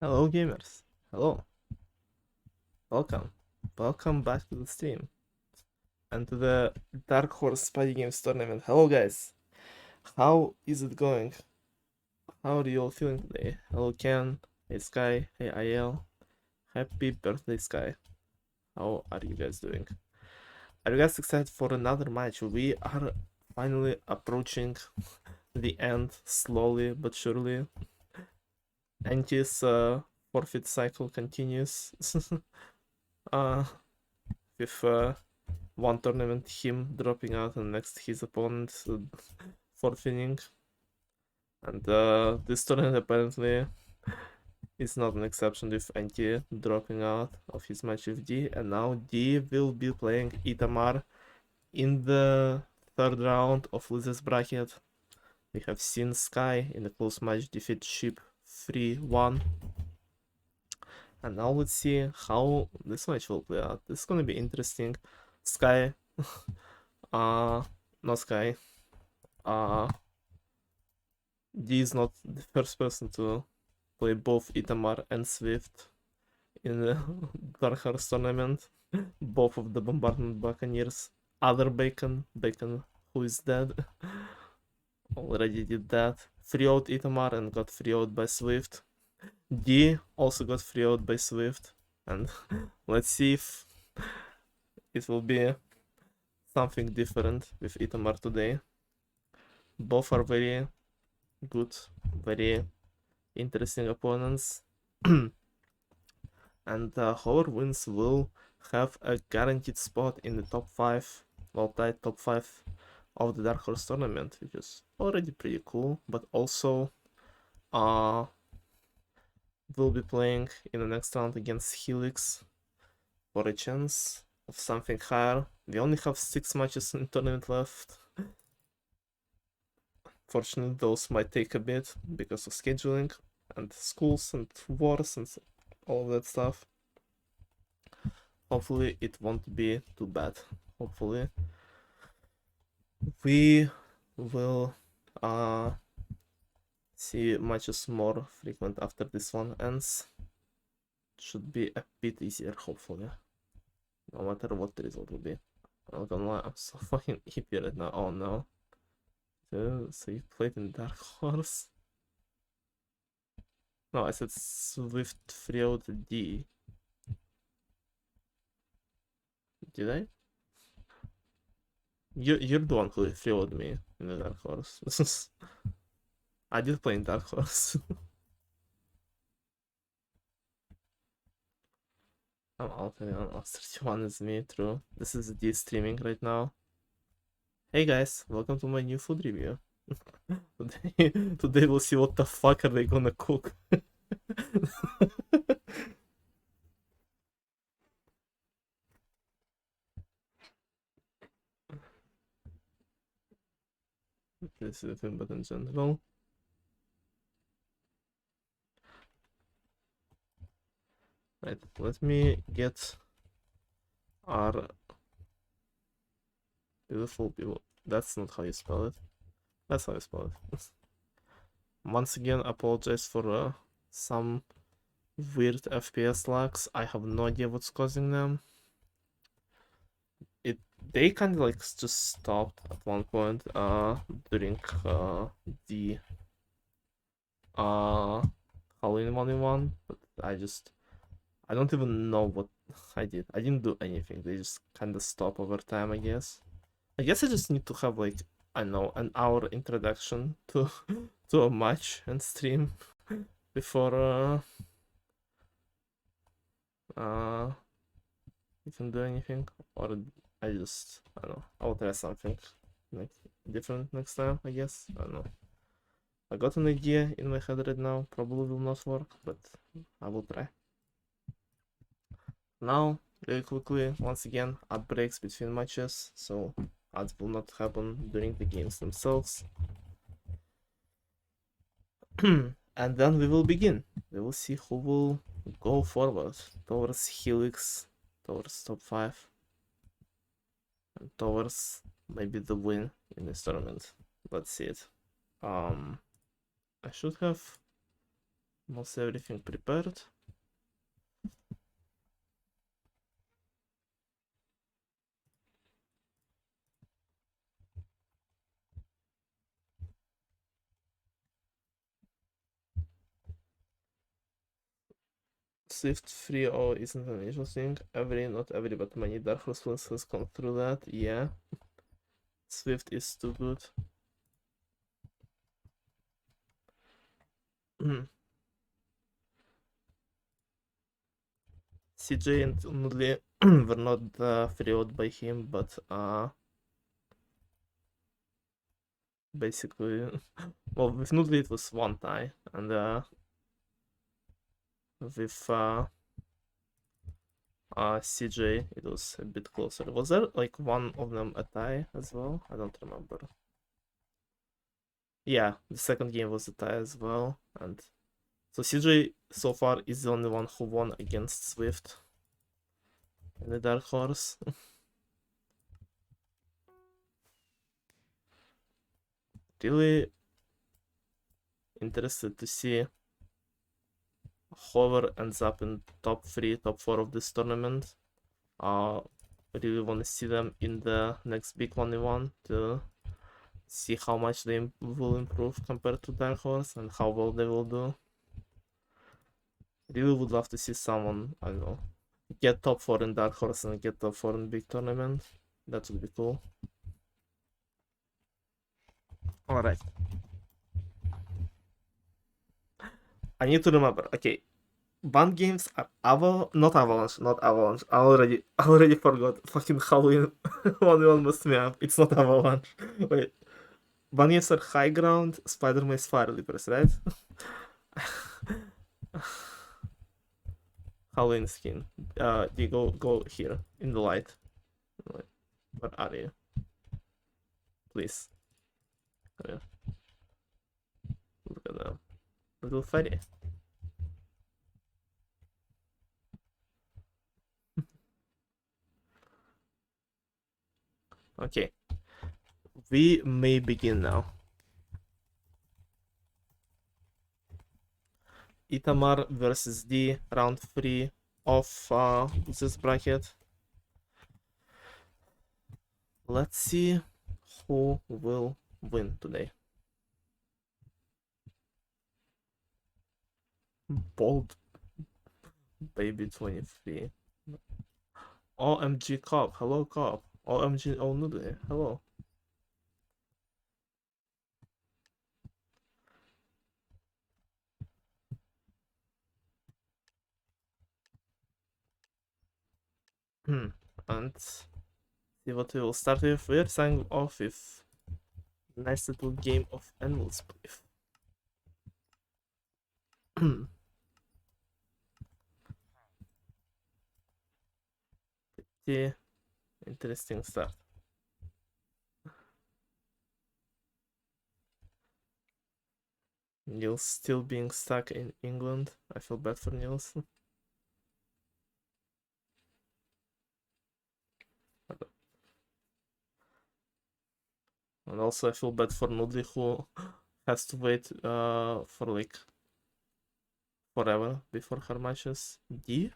Hello gamers. Hello. Welcome. Welcome back to the stream and to the Dark Horse Spidey Games tournament. Hello guys. How is it going? How are you all feeling today? Hello Ken. Hey Sky. Hey IL. Happy birthday Sky. How are you guys doing? Are you guys excited for another match? We are finally approaching the end slowly but surely. Anti's forfeit cycle continues. uh with one tournament him dropping out and next his opponent forfeiting. And this tournament apparently is not an exception with Anti dropping out of his match with D. And now D will be playing Itamar in the third round of losers bracket. We have seen Sky in a close match defeat Ship 3-1. And now let's see how this match will play out. This is gonna be interesting. Sky not Sky. D is not the first person to play both Itamar and Swift in the Dark Horse tournament. Both of the Bombardment Buccaneers. Other Bacon who is dead, already did that. 3-0'd Itamar and got 3-0'd by Swift. D also got 3-0'd by Swift. And let's see if it will be something different with Itamar today. Both are very good, very interesting opponents. And whoever wins will have a guaranteed spot in the top 5, well tied top 5 of the Dark Horse tournament, which is already pretty cool, but also will be playing in the next round against Helix for a chance of something higher. We only have 6 matches in the tournament left. Fortunately, those might take a bit because of scheduling and schools and wars and all of that stuff. Hopefully it won't be too bad. Hopefully we will see matches more frequent after this one ends. Should be a bit easier, hopefully. No matter what the result will be. I'm not gonna lie, I'm so fucking hippie right now. Oh no. So you played in Dark Horse? No, I said Swift 3-0'd D. Did I? You're the one who 3-0'd me in the Dark Horse. I did play in Dark Horse. I'm altering on 31 is me, true. This is D streaming right now. Hey guys, welcome to my new food review. Today we'll see what the fuck are they gonna cook. This is a film, but in general. Right, let me get our beautiful people. That's not how you spell it. That's how you spell it. Once again, apologize for some weird FPS lags. I have no idea what's causing them. They kind of like just stopped at one point during the Halloween 1v1, but I don't even know what I did. I didn't do anything. They just kind of stop over time, I guess. I just need to have like, I know, an hour introduction to to a match and stream before you can do anything. Or I don't know, I'll try something like different next time, I guess. I don't know. I got an idea in my head right now, probably will not work, but I will try. Now, very quickly, once again, ad breaks between matches, so ads will not happen during the games themselves. And then we will begin. We will see who will go forward towards Helix, towards top 5, and towards maybe the win in this tournament. Let's see it. I should have Most everything prepared. Swift 3.0 isn't an usual thing. Not every, but many Dark Horse fans has gone through that. Yeah. Swift is too good. CJ and Nudley were not 3.0'd by him, but basically, well, with Nudley it was one tie, and with CJ it was a bit closer. Was there like one of them a tie as well? I don't remember. Yeah, the second game was a tie as well, and so CJ so far is the only one who won against Swift in the Dark Horse. Really interested to see whoever ends up in top 3, top 4 of this tournament. Really want to see them in the next big 1v1 to see how much they will improve compared to Dark Horse and how well they will do. Really would love to see someone, I don't know, get top 4 in Dark Horse and get top 4 in big tournament. That would be cool. Alright. I need to remember, okay, band games are not Avalanche. I already forgot. Fucking Halloween 1v1 messed me up. It's not Avalanche. Wait. Band games are High Ground, Spider-Man's Fire Leapers, right? Halloween skin. You go here in the light. Where are you? Please. Come here. Look at that little fairy. Okay. We may begin now. Itamar versus D, round 3 of this bracket. Let's see who will win today. Bold baby 23. OMG Cop, hello Cop. OMG Onudle, hello. And see what we will start with. We're starting off with a nice little game of Animal Spliff. Pretty interesting start. Niels still being stuck in England. I feel bad for Niels. And also I feel bad for Nudli who has to wait for like forever before her matches. D?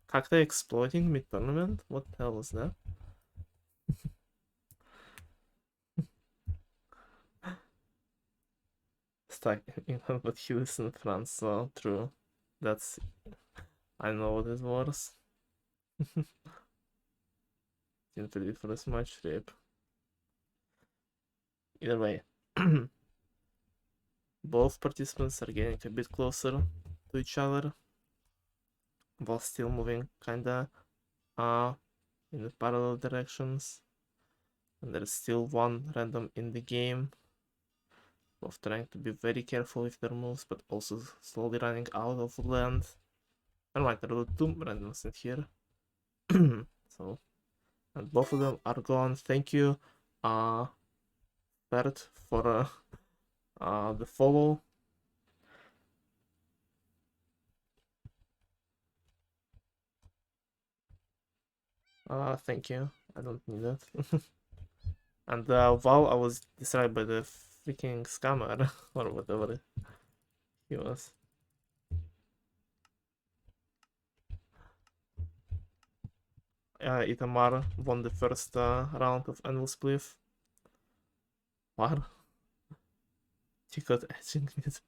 Cacti exploiting mid-tournament? What the hell was that? Stuck in England, but he lives in France, so true. That's... I know what it was. Didn't predict for this much rip. Either way. Both participants are getting a bit closer to each other while still moving kinda in the parallel directions. And there's still one random in the game. Both trying to be very careful with their moves, but also slowly running out of land. Never mind, there are two randoms in here. So, and both of them are gone. Thank you, Bert, for the follow. Thank you. I don't need it. And while I was distracted by the freaking scammer or whatever He was. Itamar won the first round of Anvil Spliff. What? He got edging this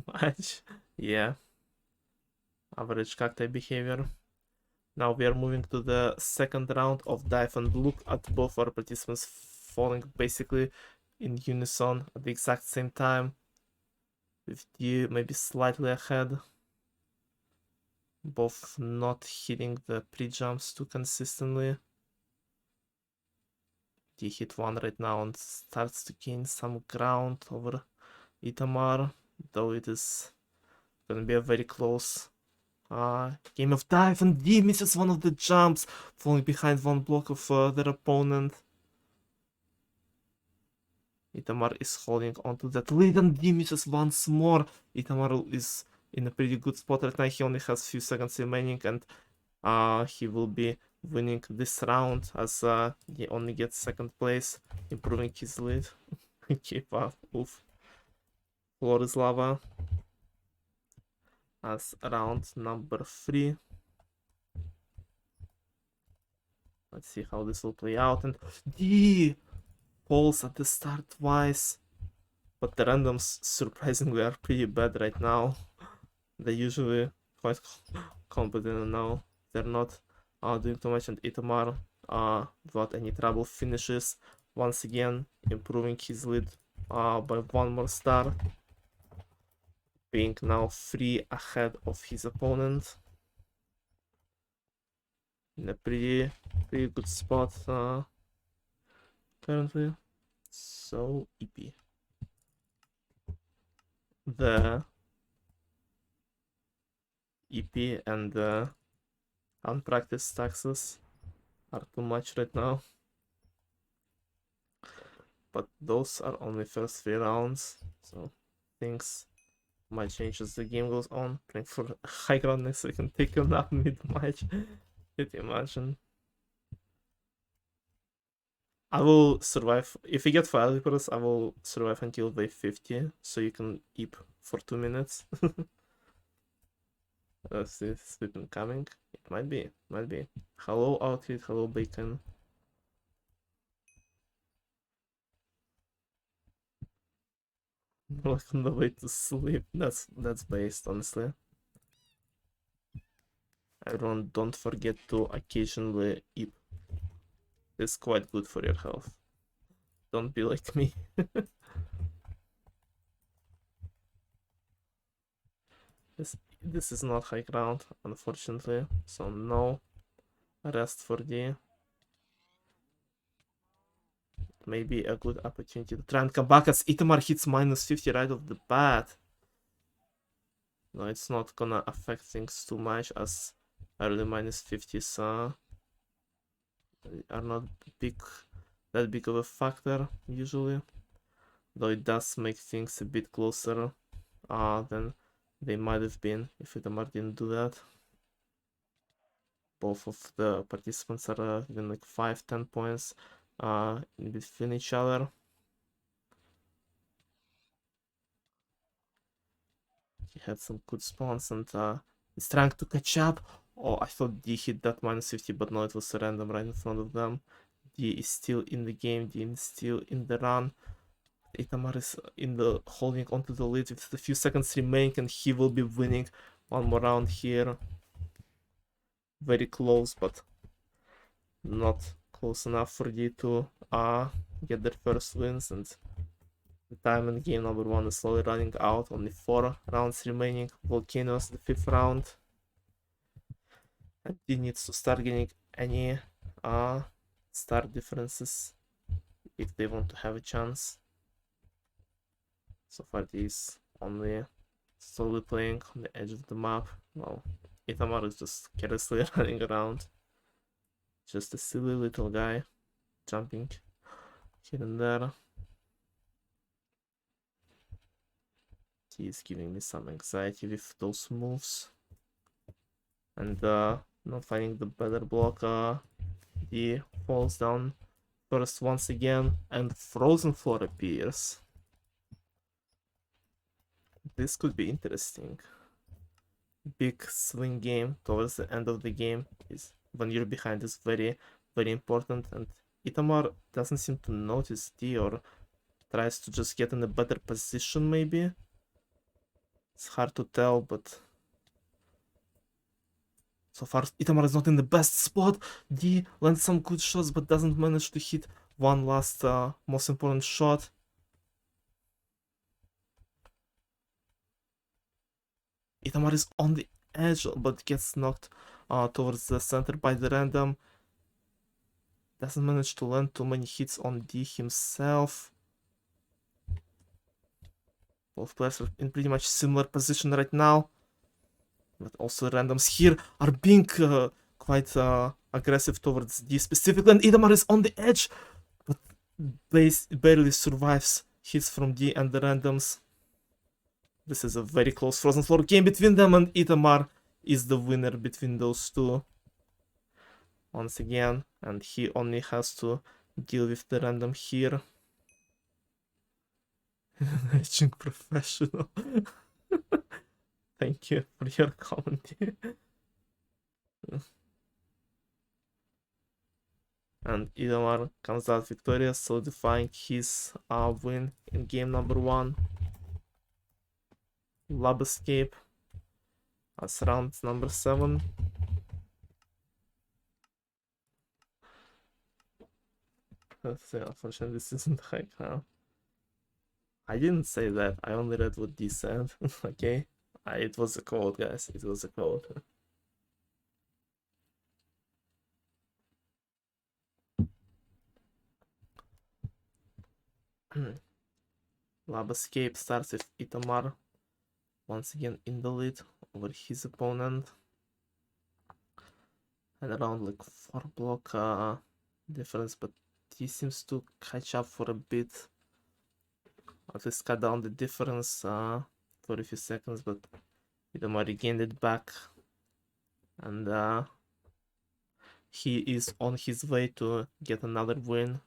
match. Yeah. Average cacti behavior. Now we are moving to the second round of dive, and look at both our participants falling basically in unison at the exact same time, with D maybe slightly ahead. Both not hitting the pre-jumps too consistently. D hit one right now and starts to gain some ground over Itamar, though it is gonna be a very close game of dive, and D misses one of the jumps, falling behind one block of their opponent. Itamar is holding onto that lead, and D misses once more. Itamar is in a pretty good spot right now. He only has few seconds remaining, and he will be winning this round as he only gets second place, improving his lead. Keep up. Oof. Floor is lava. As round number 3. Let's see how this will play out. And D falls at the start twice, but the randoms surprisingly are pretty bad right now. They're usually quite competent, and now they're not doing too much. And Itamar, without any trouble, finishes once again, improving his lead by one more star, being now 3 ahead of his opponent. In a pretty good spot currently. So EP. The EP and the unpracticed taxes are too much right now. But those are only first 3 rounds, so things might change as the game goes on. Playing for high ground next, so I can take him up mid-match. Can you imagine? I will survive. If we get fire leapers, I will survive until wave 50, so you can eep for 2 minutes. Let's see, sleeping coming. It might be. Hello outfit, hello bacon. Like on the way to sleep. That's based, honestly. Everyone, don't forget to occasionally eep. It's quite good for your health. Don't be like me. This is not high ground, unfortunately, so no rest for D. Maybe a good opportunity to try and come back as Itamar hits minus 50 right off the bat. No, it's not gonna affect things too much, as early minus 50s are not that big of a factor usually, though it does make things a bit closer than they might have been if Itamar didn't do that. Both of the participants are even like 5-10 points in between each other. He had some good spawns and he's trying to catch up. Oh, I thought D hit that minus 50, but no, it was a random right in front of them. D is still in the game, D is still in the run. Itamar is holding onto the lead with a few seconds remaining, and he will be winning one more round here. Very close, but not close enough for D to get their first wins, and the time in game number 1 is slowly running out. Only 4 rounds remaining. Volcanoes, the 5th round. And D needs to start getting any star differences if they want to have a chance. So far, D is only slowly playing on the edge of the map. Well, Itamar is just carelessly running around. Just a silly little guy jumping here and there. He is giving me some anxiety with those moves. And not finding the better block, he falls down first once again, and Frozen Floor appears. This could be interesting. Big swing game towards the end of the game is when you're behind is very, very important, and Itamar doesn't seem to notice D or tries to just get in a better position maybe. It's hard to tell, but so far Itamar is not in the best spot. D lands some good shots but doesn't manage to hit one last most important shot. Itamar is on the edge but gets knocked towards the center by the random. Doesn't manage to land too many hits on D himself. Both players are in pretty much similar position right now. But also randoms here are being quite aggressive towards D specifically. And Itamar is on the edge, but barely survives hits from D and the randoms. This is a very close Frozen Floor game between them, and Itamar is the winner between those two. Once again, and he only has to deal with the random here. Edging professional. Thank you for your comment. And Itamar comes out victorious, solidifying his win in game number 1. Lab escape as round number 7. Unfortunately, this isn't high ground. I didn't say that. I only read what D said. Okay, it was a quote, guys. It was a quote. Lab escape starts with Itamar once again in the lead over his opponent, and around like 4 block difference, but he seems to catch up for a bit. At least cut down the difference for a few seconds, but Itamar regained it back, and he is on his way to get another win.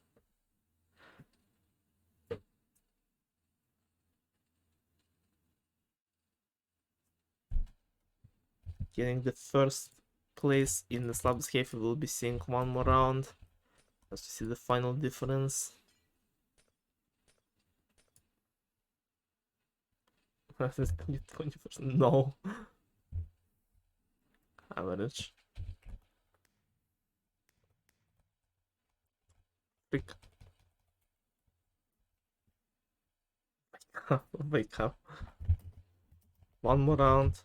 Getting the first place in the slab escape, we will be seeing one more round just to see the final difference. No. Average. Pick. Wake up. One more round.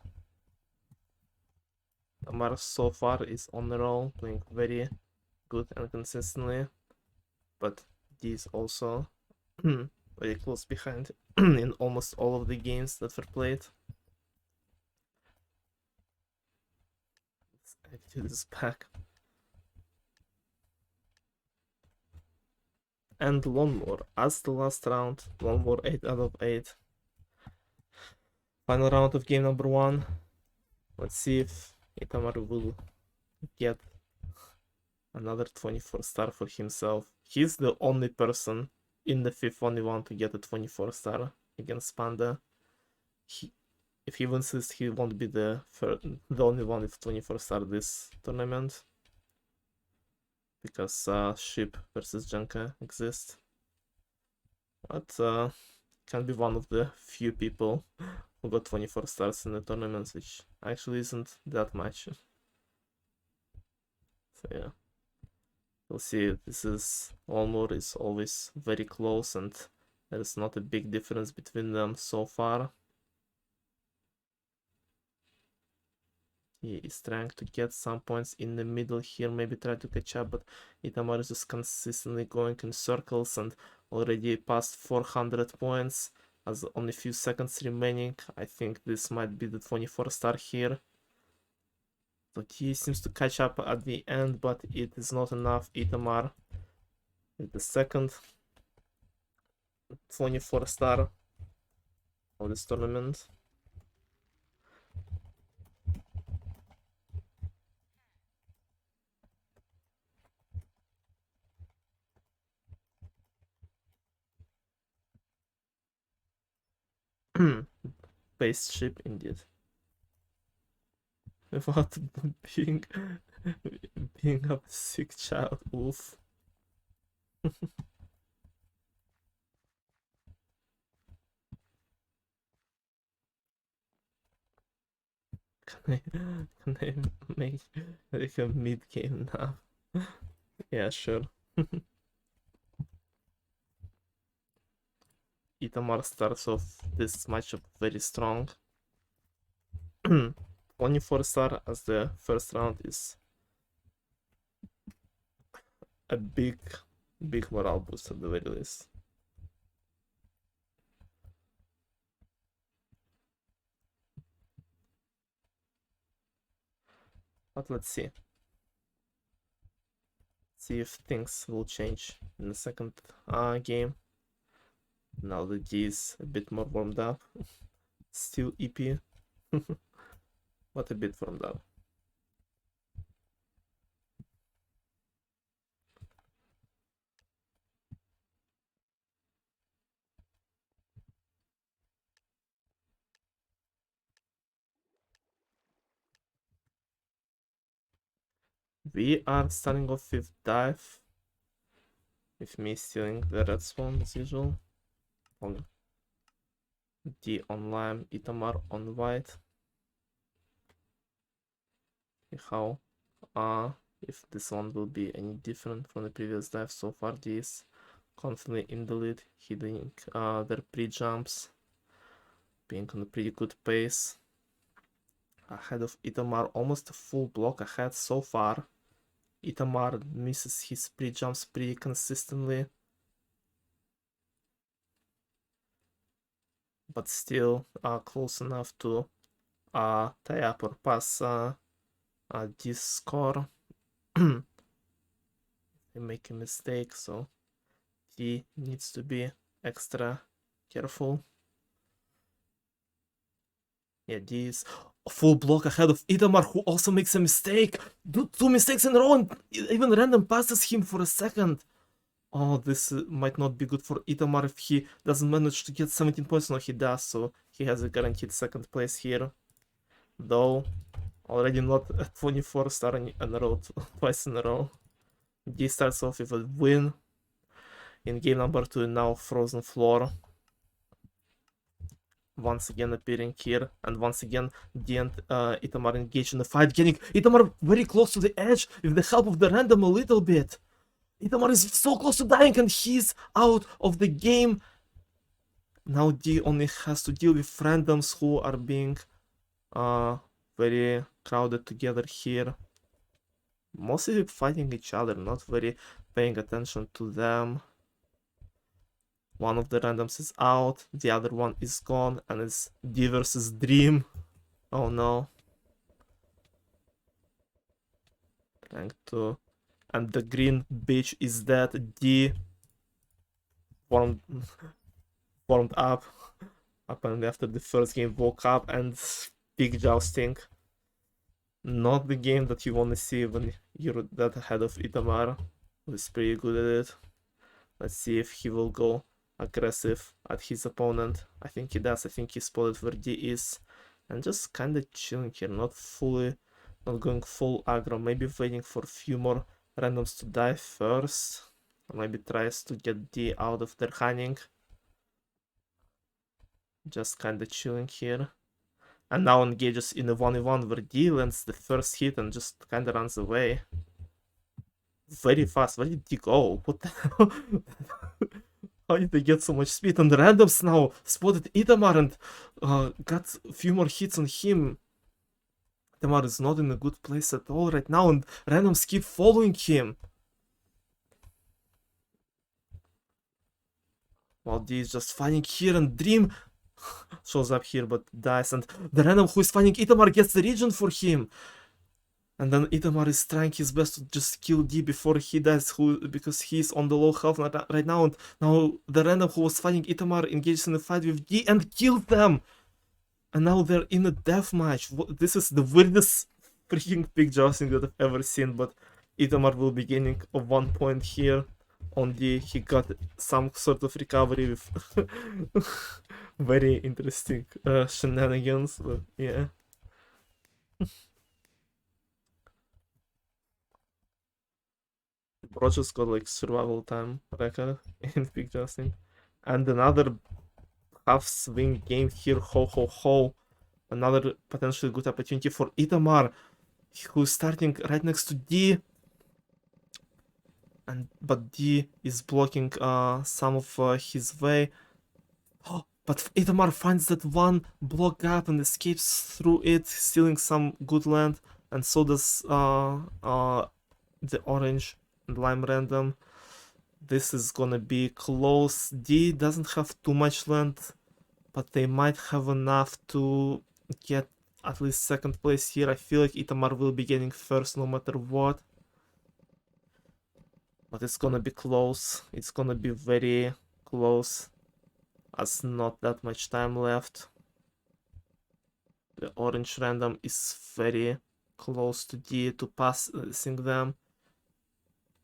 Amar so far is on the roll, playing very good and consistently, but D is also very close behind in almost all of the games that were played. Attitude is back. And one more as the last round. One more 8 out of 8. Final round of game number 1. Let's see if Itamar will get another 24 star for himself. He's the only person in the fifth only one to get a 24 star against Panda. If he wins this, he won't be the only one with 24 star this tournament, because Ship versus Janka exists. But can be one of the few people who got 24 stars in the tournaments, which actually isn't that much. So yeah, we'll see. This is Olmur is always very close, and there is not a big difference between them so far. He is trying to get some points in the middle here, maybe try to catch up, but Itamar is just consistently going in circles and already past 400 points. Has only a few seconds remaining. I think this might be the 24 star here. So he seems to catch up at the end, but it is not enough. Itamar is the second 24 star of this tournament. Spaceship indeed. Without being a sick child, oof. Can I make like a mid-game now? Yeah, sure. Itamar starts off this matchup very strong. 24 star as the first round is a big morale boost at the very least. But let's see. See if things will change in the second game. Now that D is a bit more warmed up. Still EP. But a bit warmed up. We are starting off with dive. With me stealing the red spawn as usual. On D on lime, Itamar on white. How if this one will be any different from the previous dive. So far D is constantly in the lead, hitting their pre-jumps, being on a pretty good pace. Ahead of Itamar, almost a full block ahead so far. Itamar misses his pre-jumps pretty consistently, but still close enough to tie up or pass this score. They make a mistake, so he needs to be extra careful. Yeah, this full block ahead of Itamar, who also makes a mistake. Two mistakes in a row, and even random passes him for a second. Oh, this might not be good for Itamar if he doesn't manage to get 17 points. No, he does, so he has a guaranteed second place here. Though, already not a 24 star in a row, twice in a row. D starts off with a win in game number 2, now Frozen Floor. Once again appearing here, and once again D and Itamar engaged in the fight, getting Itamar very close to the edge with the help of the random a little bit. Itamar is so close to dying and he's out of the game. Now D only has to deal with randoms who are being very crowded together here. Mostly fighting each other, not very paying attention to them. One of the randoms is out, the other one is gone, and it's D versus Dream. Oh no. Trying to... And the green bitch is dead. D warmed up. Apparently after the first game woke up and big jousting. Not the game that you want to see when you're that ahead of Itamar. He's pretty good at it. Let's see if he will go aggressive at his opponent. I think he does. I think he spotted where D is. And just kinda chilling here, not going full aggro. Maybe waiting for a few more randoms to die first. Or maybe tries to get D out of their hanging. Just kinda chilling here. And now engages in a 1v1 where D lands the first hit and just kinda runs away. Very fast. Where did D go? What the hell? How did they get so much speed? And the randoms now spotted Itamar and got a few more hits on him. Itamar is not in a good place at all right now, and randoms keep following him. While D is just fighting here, and Dream shows up here but dies, and the random who is fighting Itamar gets the region for him. And then Itamar is trying his best to just kill D before he dies, because he's on the low health right now. And now the random who was fighting Itamar engages in a fight with D and kills them. And now they're in a deathmatch. This is the weirdest freaking big jousting that I've ever seen. But Itamar will be gaining a 1 point here. on D. He got some sort of recovery with very interesting shenanigans, but yeah. Rogers got like survival time record in Big Justin. And another half swing game here, ho ho ho. Another potentially good opportunity for Itamar, who's starting right next to D. But D is blocking some of his way. Oh, but Itamar finds that one block gap and escapes through it, stealing some good land, and so does the orange and lime random. This is gonna be close. D doesn't have too much land, but they might have enough to get at least second place here. I feel like Itamar will be getting first no matter what. But it's gonna be close. It's gonna be very close, as not that much time left. The orange random is very close to D to passing them.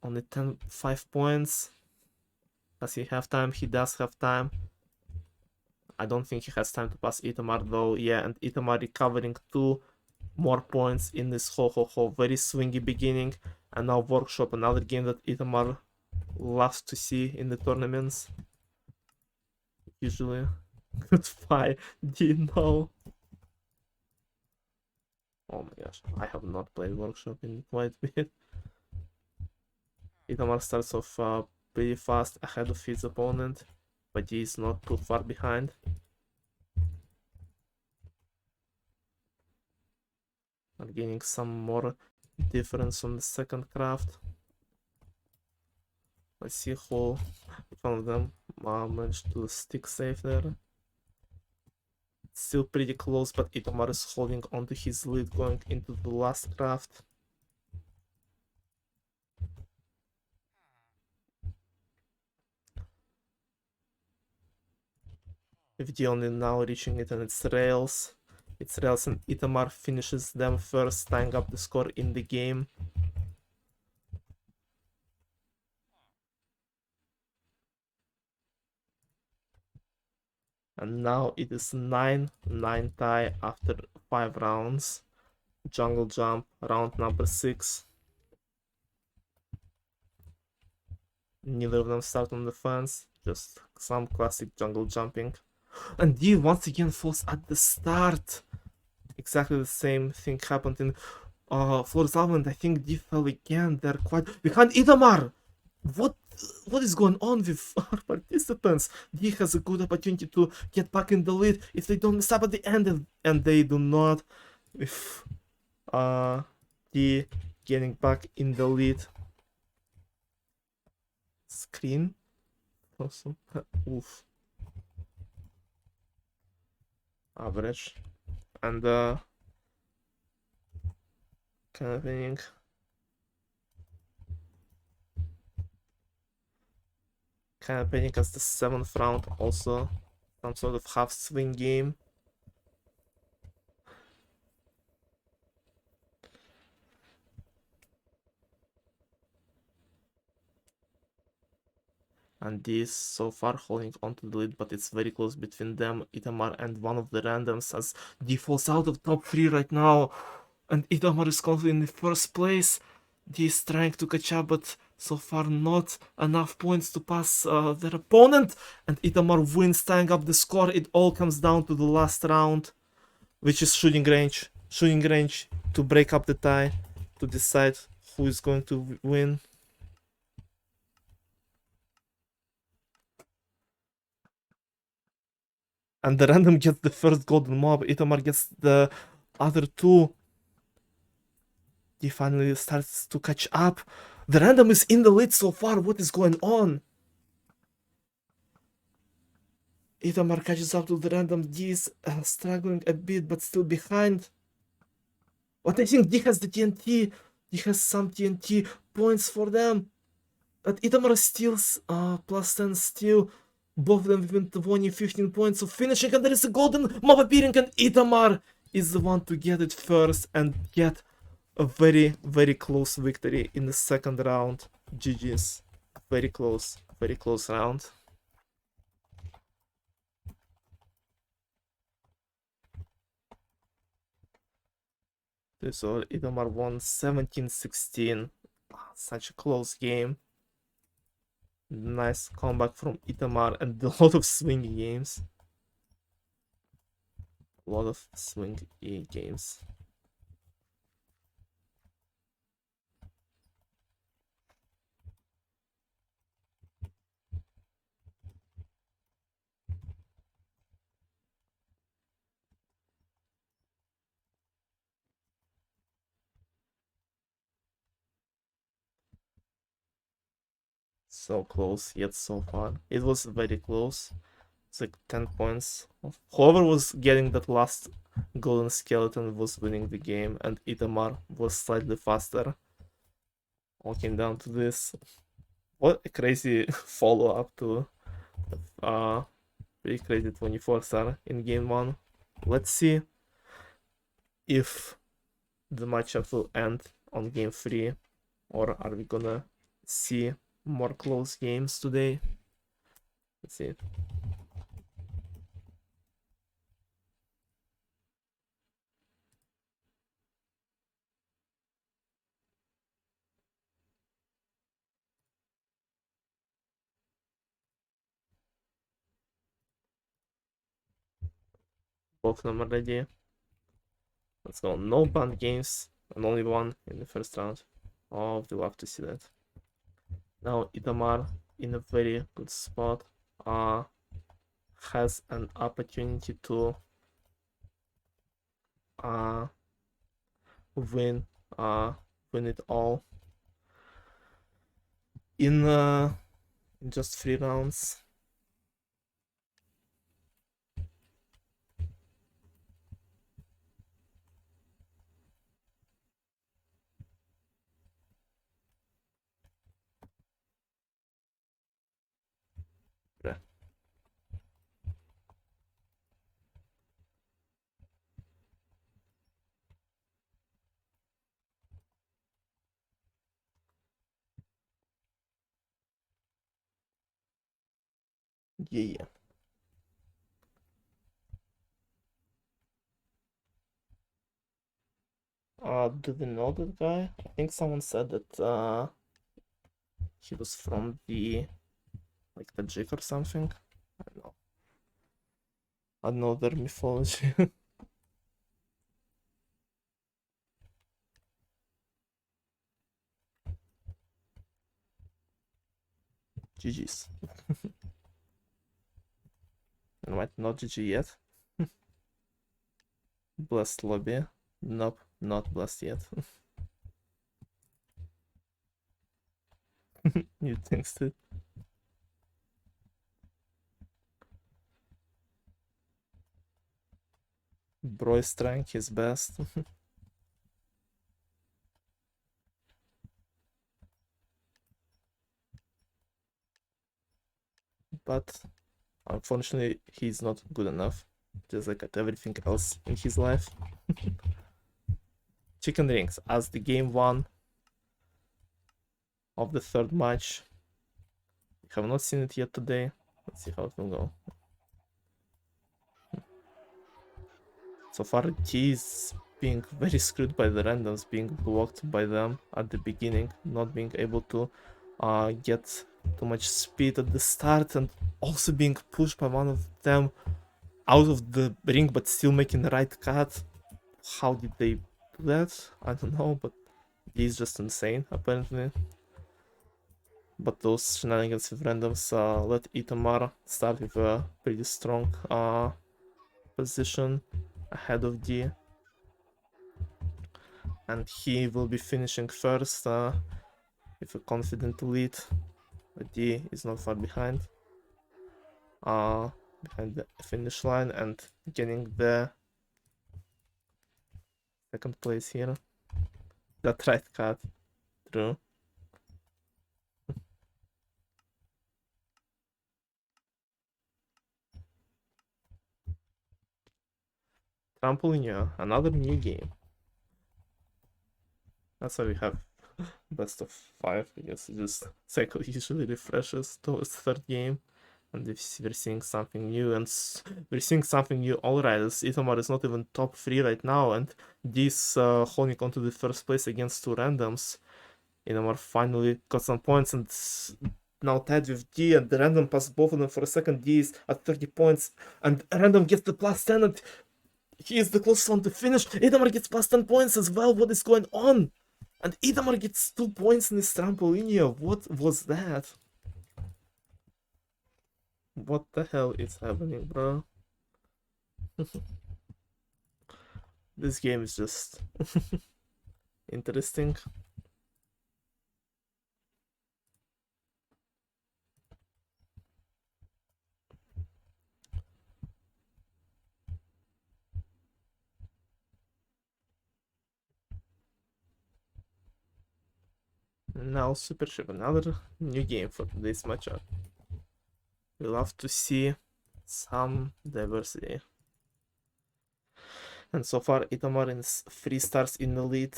Only 5 points. Does he have time? He does have time. I don't think he has time to pass Itamar though. Yeah, and Itamar recovering 2 more points in this ho ho ho very swingy beginning. And now Workshop, another game that Itamar loves to see in the tournaments. Usually. Goodbye, Dino. Oh my gosh, I have not played Workshop in quite a bit. Itamar starts off pretty fast ahead of his opponent, but he is not too far behind. And gaining some more difference on the second craft. Let's see which one of them managed to stick safe there. Still pretty close, but Itamar is holding onto his lead going into the last craft. FD only now reaching it, and it's rails. It's rails, and Itamar finishes them first, tying up the score in the game. And now it is 9-9 tie after 5 rounds. Jungle Jump, round number 6. Neither of them start on the fence, just some classic jungle jumping. And D once again falls at the start. Exactly the same thing happened in Flores Island. I think D fell again. They're quite behind Itamar. What is going on with our participants? D has a good opportunity to get back in the lead if they don't mess up at the end, and they do not. With D getting back in the lead. Screen. Awesome. Oof. Average. And kind of thing. Kind of panic as the 7th round, also some sort of half swing game. And this so far holding on to the lead, but it's very close between them, Itamar and one of the randoms, as D falls out of top 3 right now. And Itamar is currently in the first place. D is trying to catch up, but so far not enough points to pass their opponent. And Itamar wins, tying up the score. It all comes down to the last round, which is shooting range. Shooting range to break up the tie, to decide who is going to win. And the random gets the first golden mob. Itamar gets the other 2. He finally starts to catch up. The random is in the lead so far. What is going on? Itamar catches up to the random. D is struggling a bit, but still behind. But I think D has the TNT. D has some TNT points for them. But Itamar steals plus 10 steal. Both of them within 20, 15 points of finishing. And there is a golden mob appearing. And Itamar is the one to get it first and get a very, very close victory in the second round. GG's. very close round. So Itamar won 17-16. Such a close game. Nice comeback from Itamar and a lot of swingy games. A lot of swingy games. So close, yet so far. It was very close. It's like 10 points. Whoever was getting that last golden skeleton was winning the game, and Itamar was slightly faster. All came down to this. What a crazy follow-up to pretty crazy 24-star in game 1. Let's see if the matchup will end on game 3, or are we gonna see more close games today? Let's see. Both number ready. Let's go. No banned games and only one in the first round. Oh, we'll love to see that. Now Itamar in a very good spot. Has an opportunity to win win it all in just 3 rounds. Yeah. Yeah. Do they know that guy? I think someone said that he was from the like Tajik or something. I don't know. I don't know their mythology. GG's. And might not GG yet. Blessed lobby. Nope, not blessed yet. You think so? Bro is trying his best. But unfortunately, he's not good enough. Just like at everything else in his life. Chicken rings as the game 1 of the 3rd match. We have not seen it yet today. Let's see how it will go. So far, he is being very screwed by the randoms, being blocked by them at the beginning, not being able to get too much speed at the start, and also being pushed by one of them out of the ring, but still making the right cut. How did they do that? I don't know, but he's just insane, apparently. But those shenanigans with randoms let Itamar start with a pretty strong position ahead of D. And he will be finishing first with a confident lead. But D is not far behind. Behind the finish line and getting the 2nd place here. That right cut through. Trampoline, yeah, another new game. That's why we have best of 5, I guess. It just cycle usually refreshes towards third game. And if we're seeing something new, and we're seeing something new already. Itamar is not even top 3 right now, and this holding on to the first place against two randoms. Itamar finally got some points, and now tied with D, and the random passed both of them for a second. D is at 30 points, and random gets the plus 10, and he is the closest one to finish. Itamar gets plus 10 points as well. What is going on? And Itamar gets 2 points in his trampoline. What was that? What the hell is happening, bro? This game is just interesting. Now Super Ship, another new game for today's matchup. We love to see some diversity. And so far Itamar is 3 stars in the lead.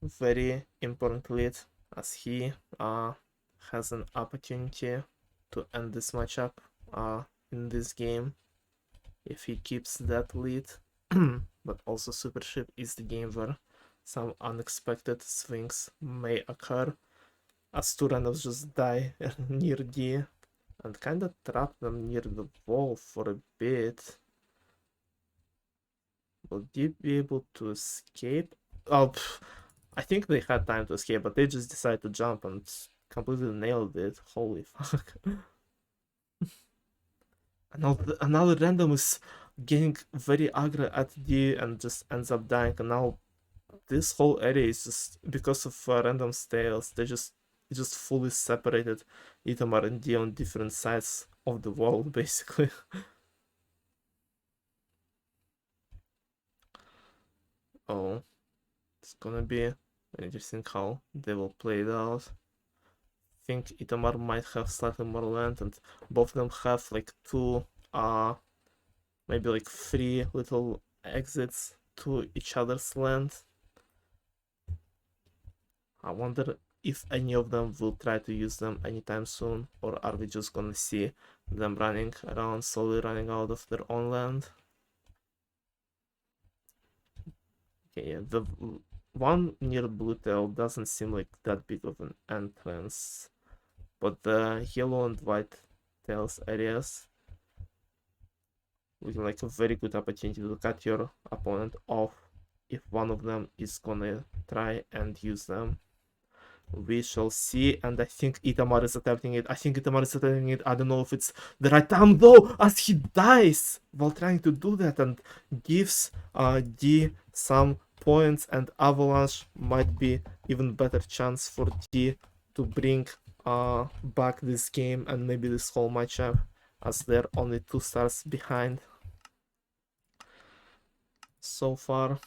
Very important lead, as he has an opportunity to end this matchup in this game if he keeps that lead. But also Super Ship is the game where some unexpected swings may occur, as two randoms just die near D and kinda trap them near the wall for a bit. Will D be able to escape? Oh, I think they had time to escape, but they just decided to jump and completely nailed it. Holy fuck. Another random is getting very aggro at D and just ends up dying, and now this whole area is just because of random tails. They just fully separated Itamar and D on different sides of the world, basically. Oh, it's gonna be interesting how they will play it out. I think Itamar might have slightly more land, and both of them have like two, maybe like 3 little exits to each other's land. I wonder if any of them will try to use them anytime soon, or are we just gonna see them running around, slowly running out of their own land? Okay, yeah, the one near Blue Tail doesn't seem like that big of an entrance, but the yellow and white tails areas looking like a very good opportunity to cut your opponent off if one of them is gonna try and use them. We shall see, and I think Itamar is attempting it. I don't know if it's the right time though, as he dies while trying to do that and gives D some points, and Avalanche might be even better chance for D to bring back this game and maybe this whole matchup, as they're only 2 stars behind so far.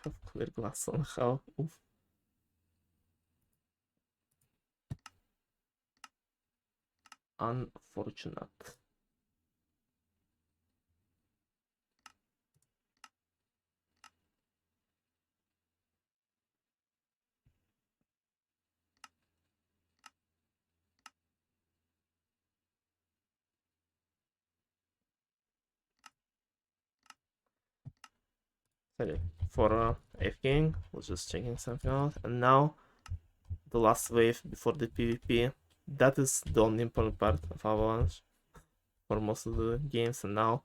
Have clear glass somehow. Oof. Unfortunate. Okay, for AFKing, was just checking something out, and now the last wave before the PvP. That is the only important part of Avalanche for most of the games, and now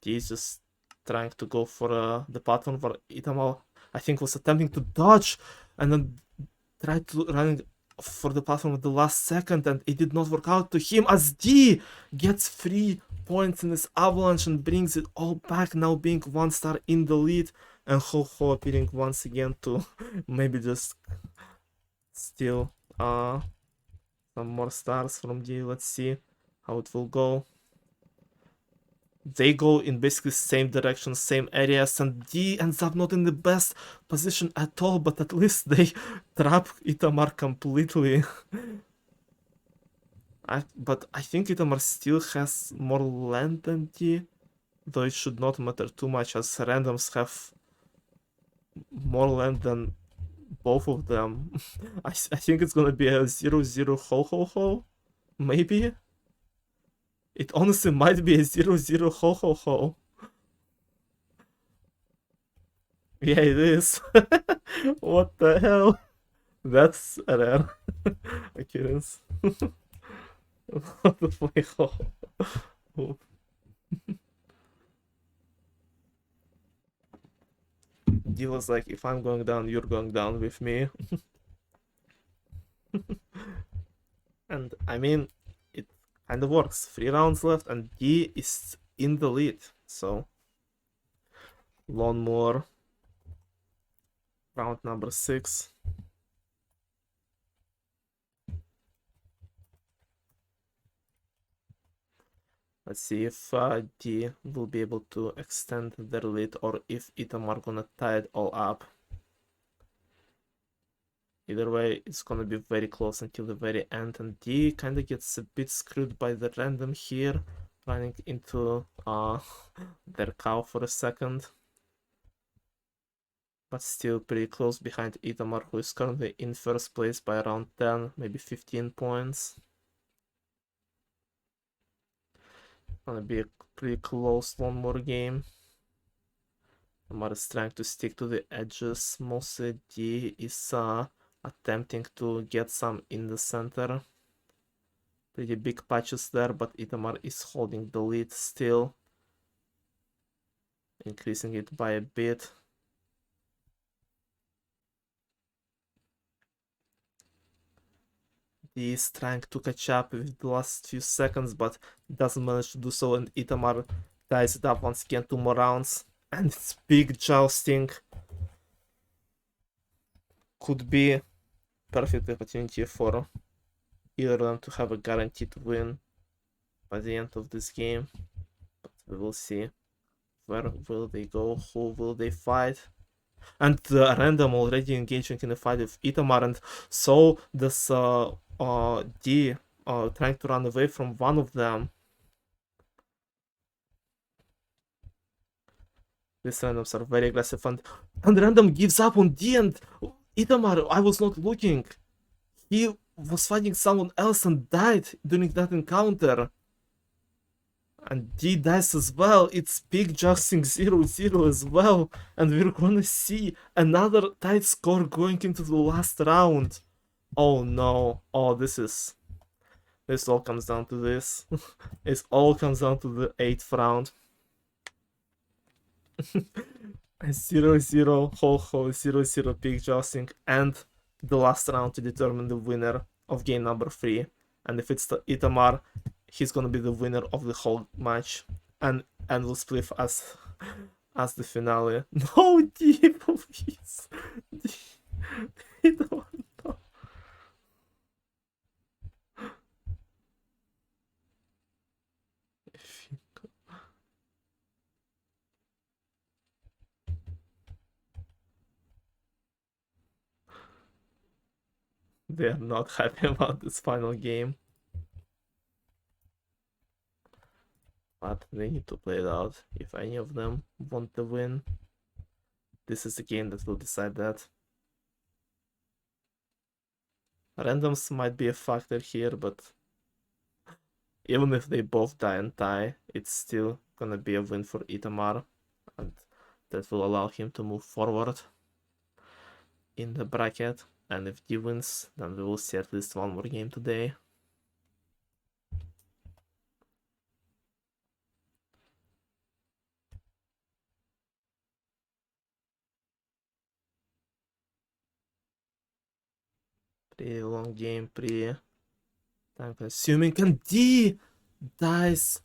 he's just trying to go for the platform where Itamal, I think, was attempting to dodge, and then tried to run for the platform at the last second, and it did not work out to him, as D gets 3 points in this Avalanche and brings it all back, now being 1 star in the lead, and Ho appearing once again to maybe just steal Some more stars from D. Let's see how it will go. They go in basically same direction, same areas, and D ends up not in the best position at all, but at least they trap Itamar completely. But I think Itamar still has more land than D, though it should not matter too much as randoms have more land than both of them. I think it's gonna be a 0-0 ho ho ho, maybe? It honestly might be a 0-0 ho ho ho. Yeah, it is. What the hell? That's a rare occurrence. What the fuck? Oh. Deal is like, if I'm going down, you're going down with me. And I mean, it kind of works. 3 rounds left, and D is in the lead. So, one more. Round number 6. Let's see if D will be able to extend their lead or if Itamar gonna tie it all up. Either way, it's gonna be very close until the very end, and D kind of gets a bit screwed by the random here, running into their cow for a second. But still pretty close behind Itamar, who is currently in first place by around 10, maybe 15 points. Gonna be a pretty close one more game. Itamar is trying to stick to the edges. Mostly D is attempting to get some in the center. Pretty big patches there, but Itamar is holding the lead still, increasing it by a bit. D is trying to catch up with the last few seconds, but doesn't manage to do so, and Itamar ties it up once again, 2 more rounds, and it's big jousting. Could be perfect opportunity for either of them to have a guaranteed win by the end of this game, but we will see. Where will they go? Who will they fight? And random already engaging in a fight with Itamar, and so this D trying to run away from one of them. These randoms are very aggressive, and random gives up on D, and Itamar, I was not looking. He was fighting someone else and died during that encounter. And D dies as well. It's big jousting 0-0 as well. And we're gonna see another tight score going into the last round. Oh no. Oh, this all comes down to this. It all comes down to the 8th round. 0-0, ho ho, 0-0 big jousting, and the last round to determine the winner of game number 3. And if it's the Itamar, he's gonna be the winner of the whole match, and will split as the finale. No, D, please. D. Itamar, no. They are not happy about this final game. But they need to play it out if any of them want the win. This is the game that will decide that. Randoms might be a factor here, but even if they both die and tie, it's still gonna be a win for Itamar, and that will allow him to move forward in the bracket. And if D wins, then we will see at least one more game today. Pretty long game, pretty time consuming, and D dies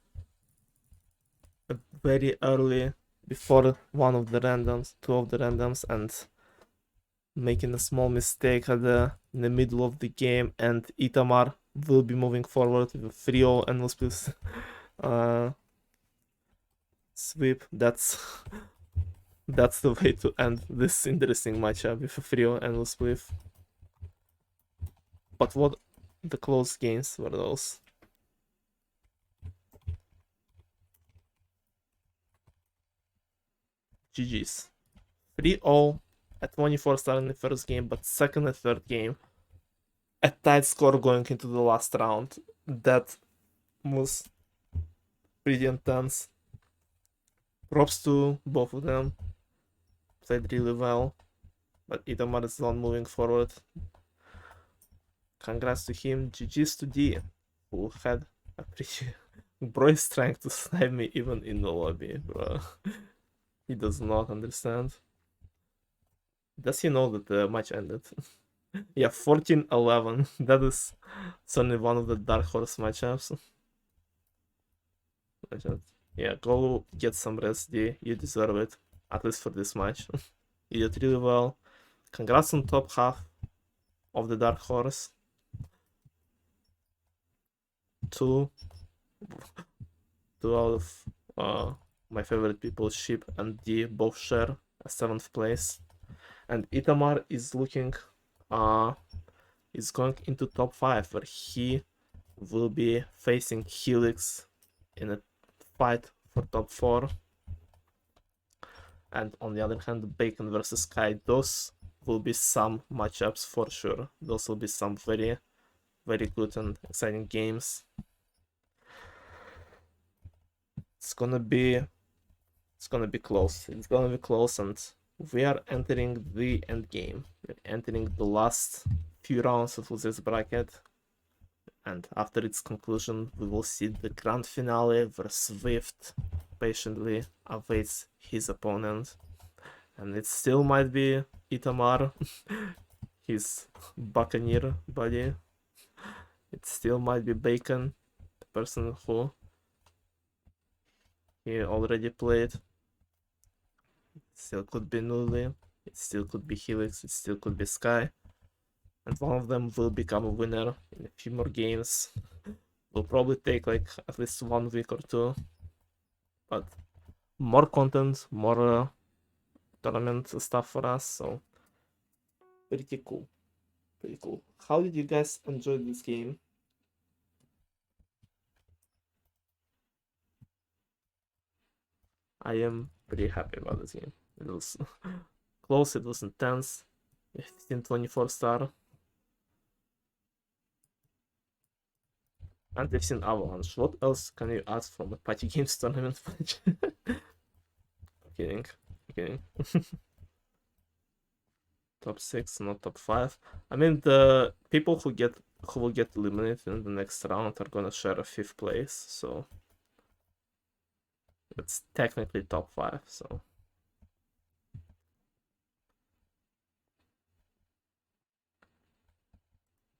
very early before one of the randoms, 2 of the randoms, and making a small mistake in the middle of the game, and Itamar will be moving forward with a 3-0 and will split sweep. That's the way to end this interesting matchup with a 3-0 and will split. But what the close games were those? GG's. 3-0 at 24 star in the first game, but second and third game, a tight score going into the last round. That was pretty intense. Props to both of them. Played really well, but Itamar is not moving forward. Congrats to him. GG's to D, who had a pretty. Bro is trying to snipe me even in the lobby, bro. He does not understand. Does he know that the match ended? Yeah, 14-11. That is certainly one of the dark horse matchups. Yeah, go get some rest, D. You deserve it. At least for this match. You did really well. Congrats on top half of the dark horse. Two out of my favorite people, Sheep and D, both share a 7th place. And Itamar is looking is going into top 5, where he will be facing Helix in a fight for top 4. And on the other hand, Bacon versus Sky, those will be some matchups for sure. Those will be some very, very good and exciting games. It's gonna be close. It's gonna be close, and we are entering the end game. We're entering the last few rounds of this bracket. And after its conclusion, we will see the grand finale where Swift patiently awaits his opponent. And it still might be Itamar, his Buccaneer buddy. It still might be Bacon, the person who he already played. It still could be Nully, it still could be Helix, it still could be Sky. And one of them will become a winner in a few more games. Will probably take like at least 1 week or 2. But more content, more tournament stuff for us, so pretty cool. Pretty cool. How did you guys enjoy this game? I am pretty happy about this game. It was close, it was intense. 15-24 star. And we've seen Avalanche. What else can you ask from a party games tournament match? Kidding. Kidding. Top 6, not top 5. I mean, the people who will get eliminated in the next round are gonna share a 5th place, so it's technically top 5. So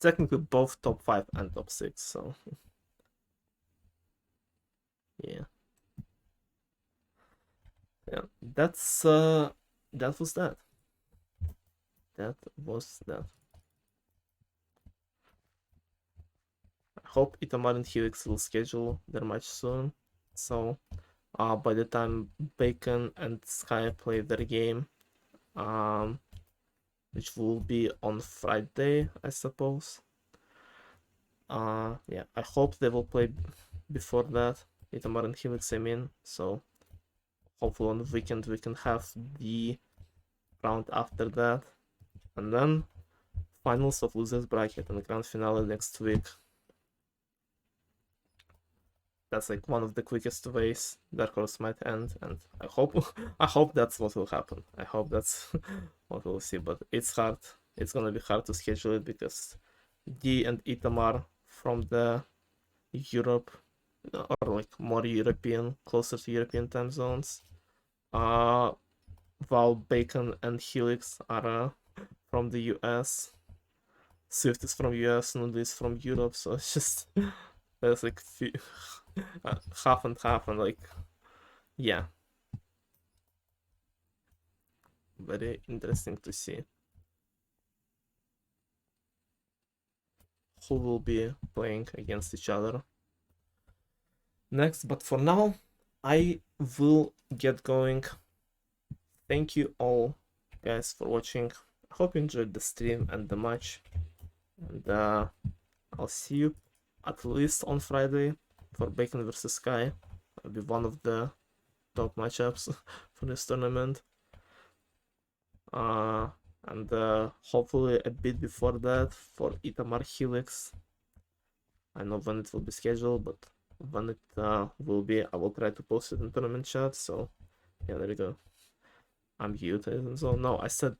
technically both top 5 and top 6. So yeah, that's that was that. That was that. I hope Itamar and Helix will schedule their match soon. So by the time Bacon and Sky play their game, which will be on Friday, I suppose. Yeah, I hope they will play before that. Itamar and Helix, I mean. So hopefully on the weekend we can have the round after that, and then finals of losers bracket and the grand finale next week. That's like one of the quickest ways Dark Horse might end, and I hope I hope that's what will happen. I hope that's what we'll see, but it's hard. It's gonna be hard to schedule it because D and Itamar from the Europe, or like more European, closer to European time zones. While Bacon and Helix are from the US. Swift is from US, Nude is from Europe, so it's just there's like half and half, and like yeah, very interesting to see. who will be playing against each other next. But for now, I will get going. Thank you all, guys, for watching. I hope you enjoyed the stream and the match. And I'll see you at least on Friday for Bacon versus Sky. That'll be one of the top matchups for this tournament. And hopefully a bit before that for Itamar Helix. I know when it will be scheduled, but when it will be, I will try to post it in tournament chat. So yeah, there you go. I'm muted. So no, I said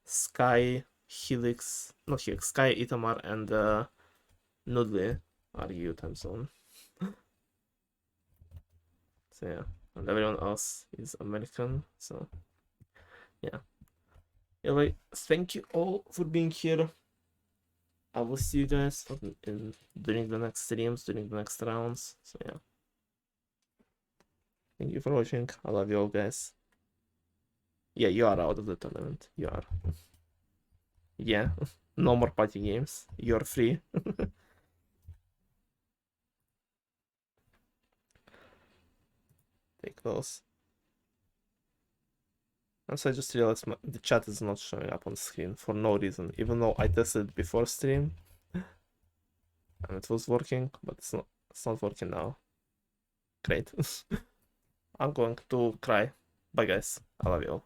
Sky, Helix, not Helix, Sky, Itamar, and Noodly are EU time zone. So yeah, and everyone else is American. So yeah. Anyway, thank you all for being here. I will see you guys during the next streams, during the next rounds. So yeah. Thank you for watching. I love you all, guys. Yeah, you are out of the tournament. You are. Yeah. No more party games. You're free. Take those. And so I just realized the chat is not showing up on screen for no reason, even though I tested before stream and it was working, but it's not working now. Great. I'm going to cry. Bye guys. I love you all.